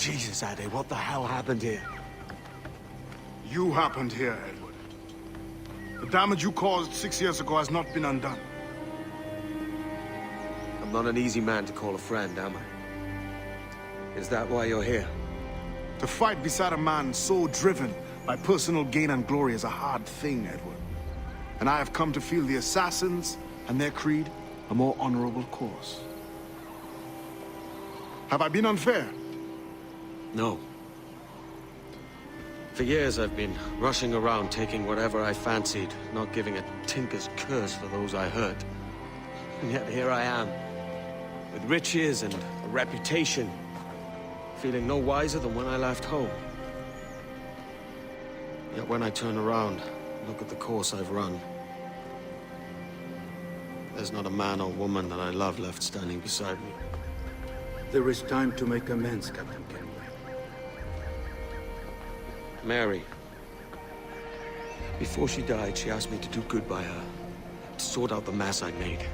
Jesus, Ade, what the hell happened here? You happened here, Edward. The damage you caused 6 years ago has not been undone. I'm not an easy man to call a friend, am I? Is that why you're here? To fight beside a man so driven by personal gain and glory is a hard thing, Edward. And I have come to feel the assassins and their creed a more honorable course. Have I been unfair? No. For years I've been rushing around taking whatever I fancied, not giving a tinker's curse for those I hurt. And yet here I am, with riches and a reputation, feeling no wiser than when I left home. Yet when I turn around, look at the course I've run, there's not a man or woman that I love left standing beside me. There is time to make amends, Captain Kenway. Mary. Before she died, she asked me to do good by her, to sort out the mess I made.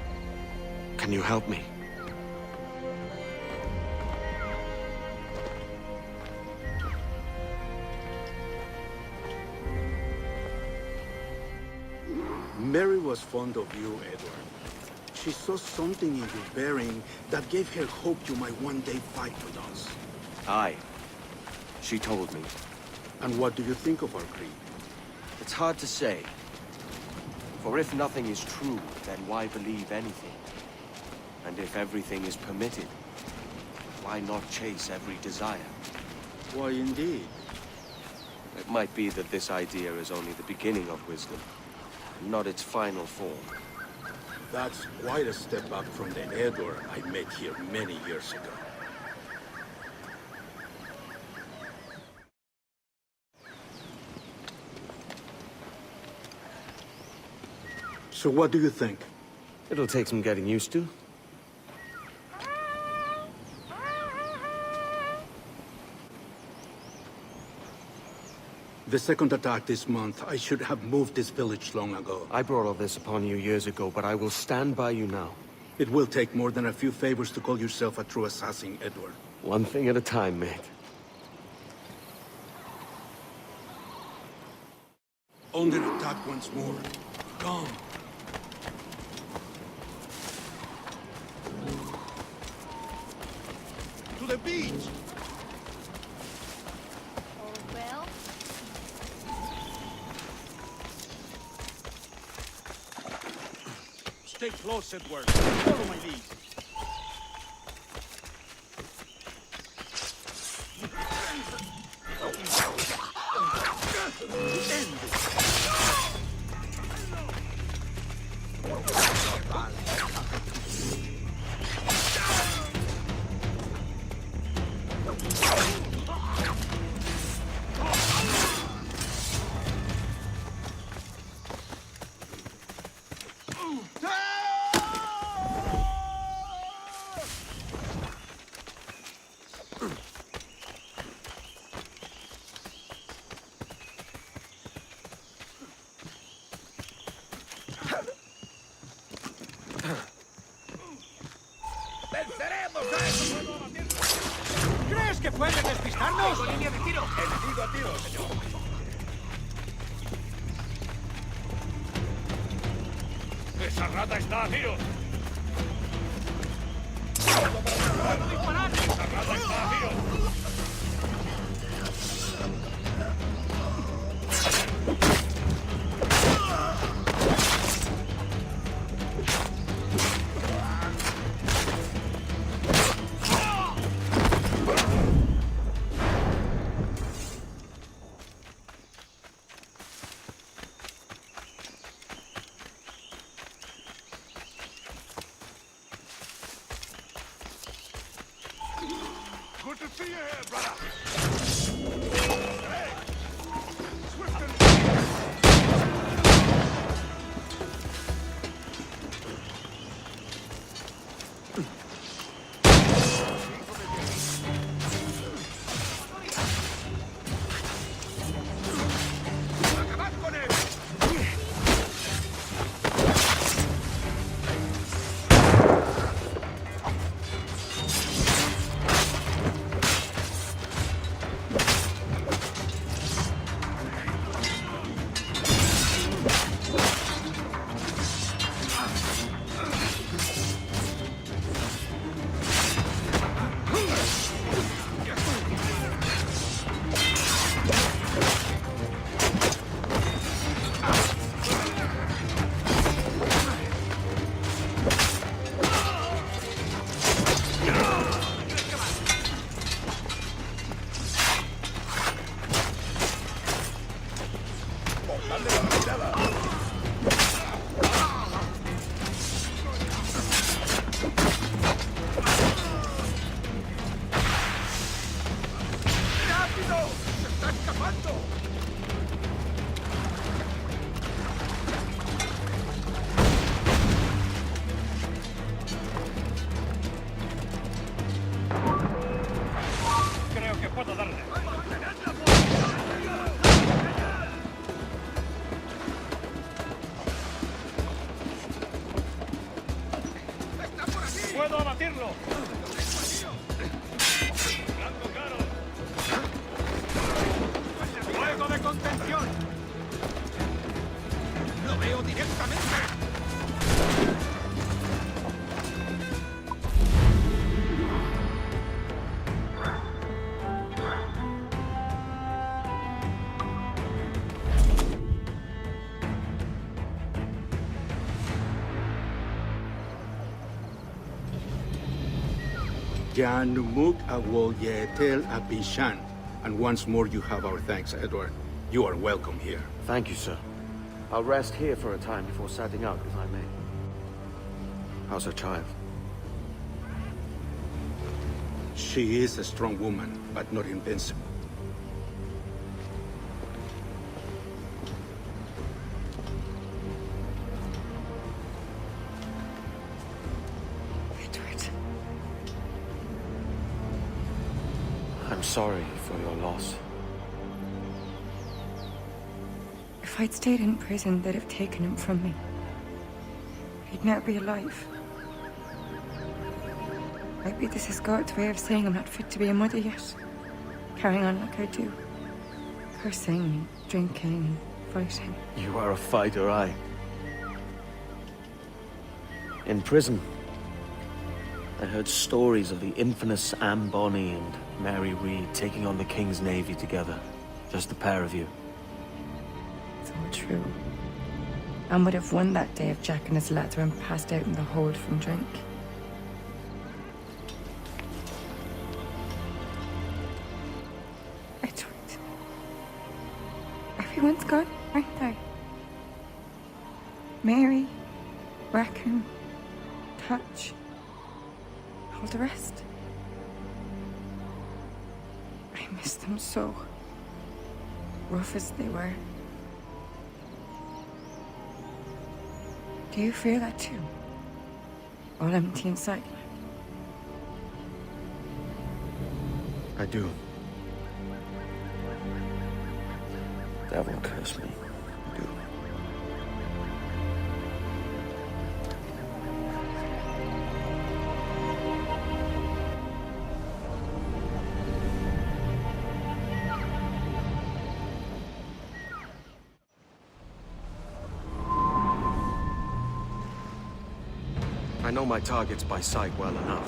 Can you help me? Mary was fond of you, Edward. She saw something in your bearing that gave her hope you might one day fight with us. Aye. She told me. And what do you think of our creed? It's hard to say. For if nothing is true, then why believe anything? And if everything is permitted, why not chase every desire? Why, indeed. It might be that this idea is only the beginning of wisdom, not its final form. That's quite a step up from the Edward I met here many years ago. So what do you think? It'll take some getting used to. The second attack this month, I should have moved this village long ago. I brought all this upon you years ago, but I will stand by you now. It will take more than a few favors to call yourself a true assassin, Edward. One thing at a time, mate. Under attack once more. Come. To the beach! Well? Stay close, Edward. Follow my lead. ¿Crees que puedes despistarnos? ¡Línea de tiro! Enemigo a tiro, señor. ¡Esa rata está a tiro! ¡Disparar! ¡Esa rata está a tiro! Good to see you here, brother. Hey! Swift and... ¡Acabad con él! disparando! Creo que puedo darle. ¡Puedo abatirlo! ¡Blanco caro! ¡Fuego de contención! ¡Lo veo directamente! Jan Numuk Awol Yetel Abishan. And once more you have our thanks, Edward. You are welcome here. Thank you, sir. I'll rest here for a time before setting out, if I may. How's her child? She is a strong woman, but not invincible. Edward. I'm sorry for your loss. If I'd stayed in prison, they'd have taken him from me. He'd never be alive. Maybe this is God's way of saying I'm not fit to be a mother yet. Carrying on like I do. Cursing, drinking, fighting. You are a fighter, aye. In prison, I heard stories of the infamous Anne Bonny and Mary Read taking on the King's Navy together. Just the pair of you. It's all true. Anne would have won that day if Jack and his lads weren't passed out in the hold from drink. Edward. Everyone's gone, aren't they? Mary, Rackham, Touch, all the rest. I miss them so. Rough as they were. Do you feel that too? All empty inside? I do. Devil curse me. I do. I know my targets by sight well enough,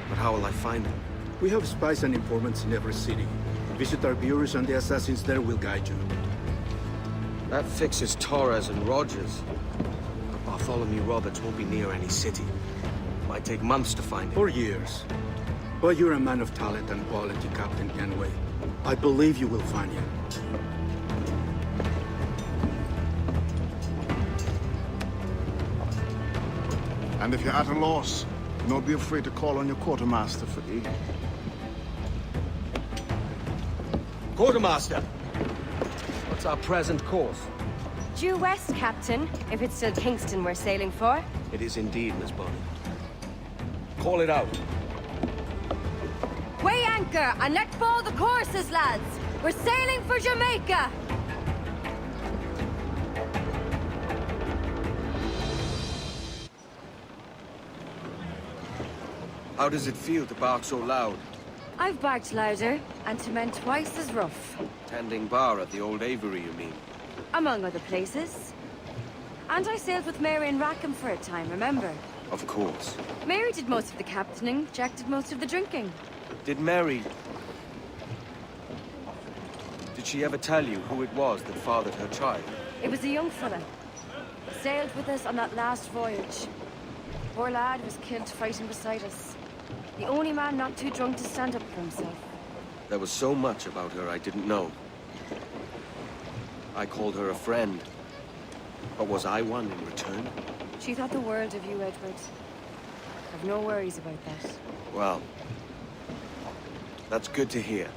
but how will I find them? We have spies and informants in every city. Visit our bureaus and the assassins there will guide you. That fixes Torres and Rogers. But Bartholomew Roberts won't be near any city. Might take months to find him. For years. But you're a man of talent and quality, Captain Kenway. I believe you will find him. And if you're at a loss, do not be afraid to call on your quartermaster for aid. Quartermaster! What's our present course? Due west, Captain, if it's still Kingston we're sailing for. It is indeed, Miss Bonny. Call it out. Weigh anchor and let fall the courses, lads! We're sailing for Jamaica! How does it feel to bark so loud? I've barked louder, and to men twice as rough. Tending bar at the old Aviary, you mean? Among other places. And I sailed with Mary and Rackham for a time, remember? Of course. Mary did most of the captaining, Jack did most of the drinking. Did Mary... Did she ever tell you who it was that fathered her child? It was a young fella. Sailed with us on that last voyage. Poor lad was killed fighting beside us. The only man not too drunk to stand up for himself. There was so much about her I didn't know. I called her a friend. But was I one in return? She thought the world of you, Edward. I've no worries about that. Well, that's good to hear.